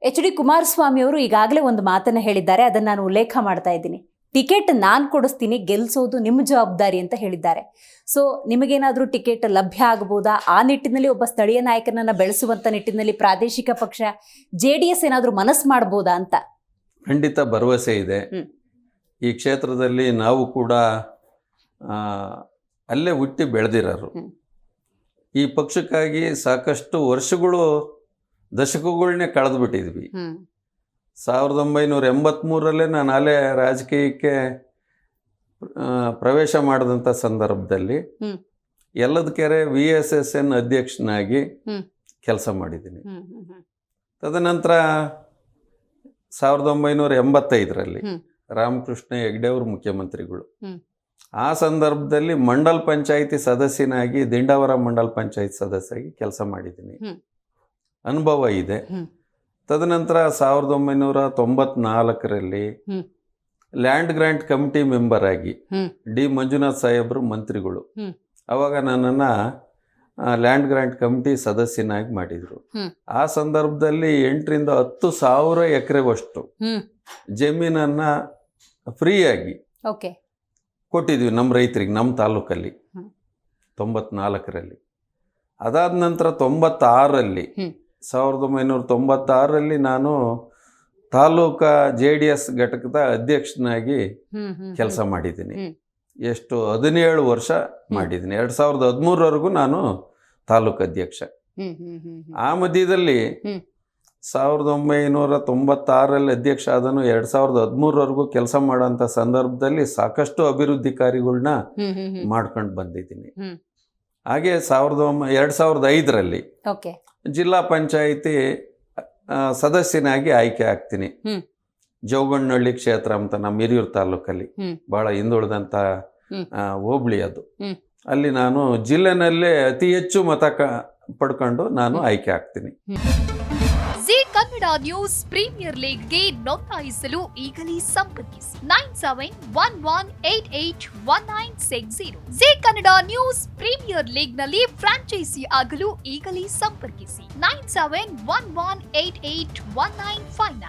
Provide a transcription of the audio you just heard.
H D Kumaraswamy ಅವರು ಈಗಾಗಲೇ ಒಂದು ಮಾತನ್ನ ಹೇಳಿದ್ದಾರೆ, ಅದನ್ನ ನಾನು ಉಲ್ಲೇಖ ಮಾಡ್ತಾ ಇದ್ದೀನಿ. ಟಿಕೆಟ್ ನಾನು ಕೊಡಿಸ್ತೀನಿ, ಗೆಲ್ಸೋದು ನಿಮ್ಮ ಜವಾಬ್ದಾರಿ ಅಂತ ಹೇಳಿದ್ದಾರೆ. ಸೊ ನಿಮಗೇನಾದರೂ ಟಿಕೆಟ್ ಲಭ್ಯ ಆಗಬಹುದಾ? ಆ ನಿಟ್ಟಿನಲ್ಲಿ ಒಬ್ಬ ಸ್ಥಳೀಯ ನಾಯಕನನ್ನ ಬೆಳೆಸುವಂತ ನಿಟ್ಟಿನಲ್ಲಿ ಪ್ರಾದೇಶಿಕ ಪಕ್ಷ JDS ಏನಾದರೂ ಮನಸ್ಸು ಮಾಡಬಹುದಾ ಅಂತ? ಖಂಡಿತ ಭರವಸೆ ಇದೆ. ಈ ಕ್ಷೇತ್ರದಲ್ಲಿ ನಾವು ಕೂಡ ಅಲ್ಲೇ ಹುಟ್ಟಿ ಬೆಳೆದಿರೋರು. ಈ ಪಕ್ಷಕ್ಕಾಗಿ ಸಾಕಷ್ಟು ವರ್ಷಗಳು, ದಶಕಗಳನ್ನೇ ಕಳೆದು ಬಿಟ್ಟಿದ್ವಿ. 1983ರಲ್ಲೇ ನಾನು ಅಲ್ಲೇ ರಾಜಕೀಯಕ್ಕೆ ಪ್ರವೇಶ ಮಾಡಿದಂಥ ಸಂದರ್ಭದಲ್ಲಿ ಯಲ್ಲದಕೆರೆ VSSN ಅಧ್ಯಕ್ಷನಾಗಿ ಕೆಲಸ ಮಾಡಿದ್ದೀನಿ. ತದನಂತರ 1985ರಲ್ಲಿ ರಾಮಕೃಷ್ಣ ಹೆಗ್ಡೆ ಅವರು ಮುಖ್ಯಮಂತ್ರಿಗಳು. ಆ ಸಂದರ್ಭದಲ್ಲಿ ಮಂಡಲ ಪಂಚಾಯಿತಿ ಸದಸ್ಯನಾಗಿ, ದಿಂಡಾವರ ಮಂಡಲ ಪಂಚಾಯತ್ ಸದಸ್ಯರಾಗಿ ಕೆಲಸ ಮಾಡಿದ್ದೀನಿ. ಅನುಭವ ಇದೆ. ತದನಂತರ 1994ರಲ್ಲಿ ಲ್ಯಾಂಡ್ ಗ್ರಾಂಟ್ ಕಮಿಟಿ ಮೆಂಬರ್ ಆಗಿ ಡಿ ಮಂಜುನಾಥ್ ಸಾಹೇಬರು ಮಂತ್ರಿಗಳು. ಅವಾಗ ನನ್ನನ್ನು ಲ್ಯಾಂಡ್ ಗ್ರಾಂಟ್ ಕಮಿಟಿ ಸದಸ್ಯನಾಗಿ ಮಾಡಿದರು. ಆ ಸಂದರ್ಭದಲ್ಲಿ 8ರಿಂದ 10 ಸಾವಿರ ಎಕರೆವಷ್ಟು ಜಮೀನನ್ನು ಫ್ರೀಯಾಗಿ ಕೊಟ್ಟಿದ್ವಿ ನಮ್ಮ ರೈತರಿಗೆ, ನಮ್ಮ ತಾಲೂಕಲ್ಲಿ 94ರಲ್ಲಿ. ಅದಾದ ನಂತರ 1996ರಲ್ಲಿ ನಾನು ತಾಲೂಕಾ JDS ಘಟಕದ ಅಧ್ಯಕ್ಷನಾಗಿ ಕೆಲಸ ಮಾಡಿದ್ದೀನಿ. ಎಷ್ಟು 17 ವರ್ಷ ಮಾಡಿದ್ದೀನಿ. 2013ವರೆಗೂ ನಾನು ತಾಲೂಕು ಅಧ್ಯಕ್ಷ. ಆ ಮಧ್ಯದಲ್ಲಿ 1996ರಲ್ಲಿ ಅಧ್ಯಕ್ಷ ಆದನು. 2013ವರೆಗೂ ಕೆಲಸ ಮಾಡೋಂಥ ಸಂದರ್ಭದಲ್ಲಿ ಸಾಕಷ್ಟು ಅಭಿವೃದ್ಧಿ ಕಾರ್ಯಗಳನ್ನ ಮಾಡ್ಕೊಂಡು ಬಂದಿದ್ದೀನಿ. ಹಾಗೆ 2005ರಲ್ಲಿ ಜಿಲ್ಲಾ ಪಂಚಾಯಿತಿ ಸದಸ್ಯನಾಗಿ ಆಯ್ಕೆ ಆಗ್ತೀನಿ. ಜೋಗಣ್ಣಹಳ್ಳಿ ಕ್ಷೇತ್ರ ಅಂತ ನಮ್ಮ ಹಿರಿಯೂರು ತಾಲೂಕಲ್ಲಿ ಬಹಳ ಹಿಂದುಳಿದಂಥ ಹೋಬಳಿ ಅದು. ಅಲ್ಲಿ ನಾನು ಜಿಲ್ಲೆನಲ್ಲೇ ಅತಿ ಹೆಚ್ಚು ಮತ ಪಡ್ಕೊಂಡು ನಾನು ಆಯ್ಕೆ ಆಗ್ತೀನಿ. ಜಿ ಕನ್ನಡ ನ್ಯೂಸ್ ಪ್ರೀಮಿಯರ್ ಲೀಗ್ಗೆ ನೋಂದಾಯಿಸಲು ಈಗಲೇ ಸಂಪರ್ಕಿಸಿ 9711881960. ಜಿ ಕನ್ನಡ ನ್ಯೂಸ್ ಪ್ರೀಮಿಯರ್ ಲೀಗ್ನಲ್ಲಿ ಫ್ರಾಂಚೈಸಿ ಆಗಲು ಈಗಲೇ ಸಂಪರ್ಕಿಸಿ 9711881959.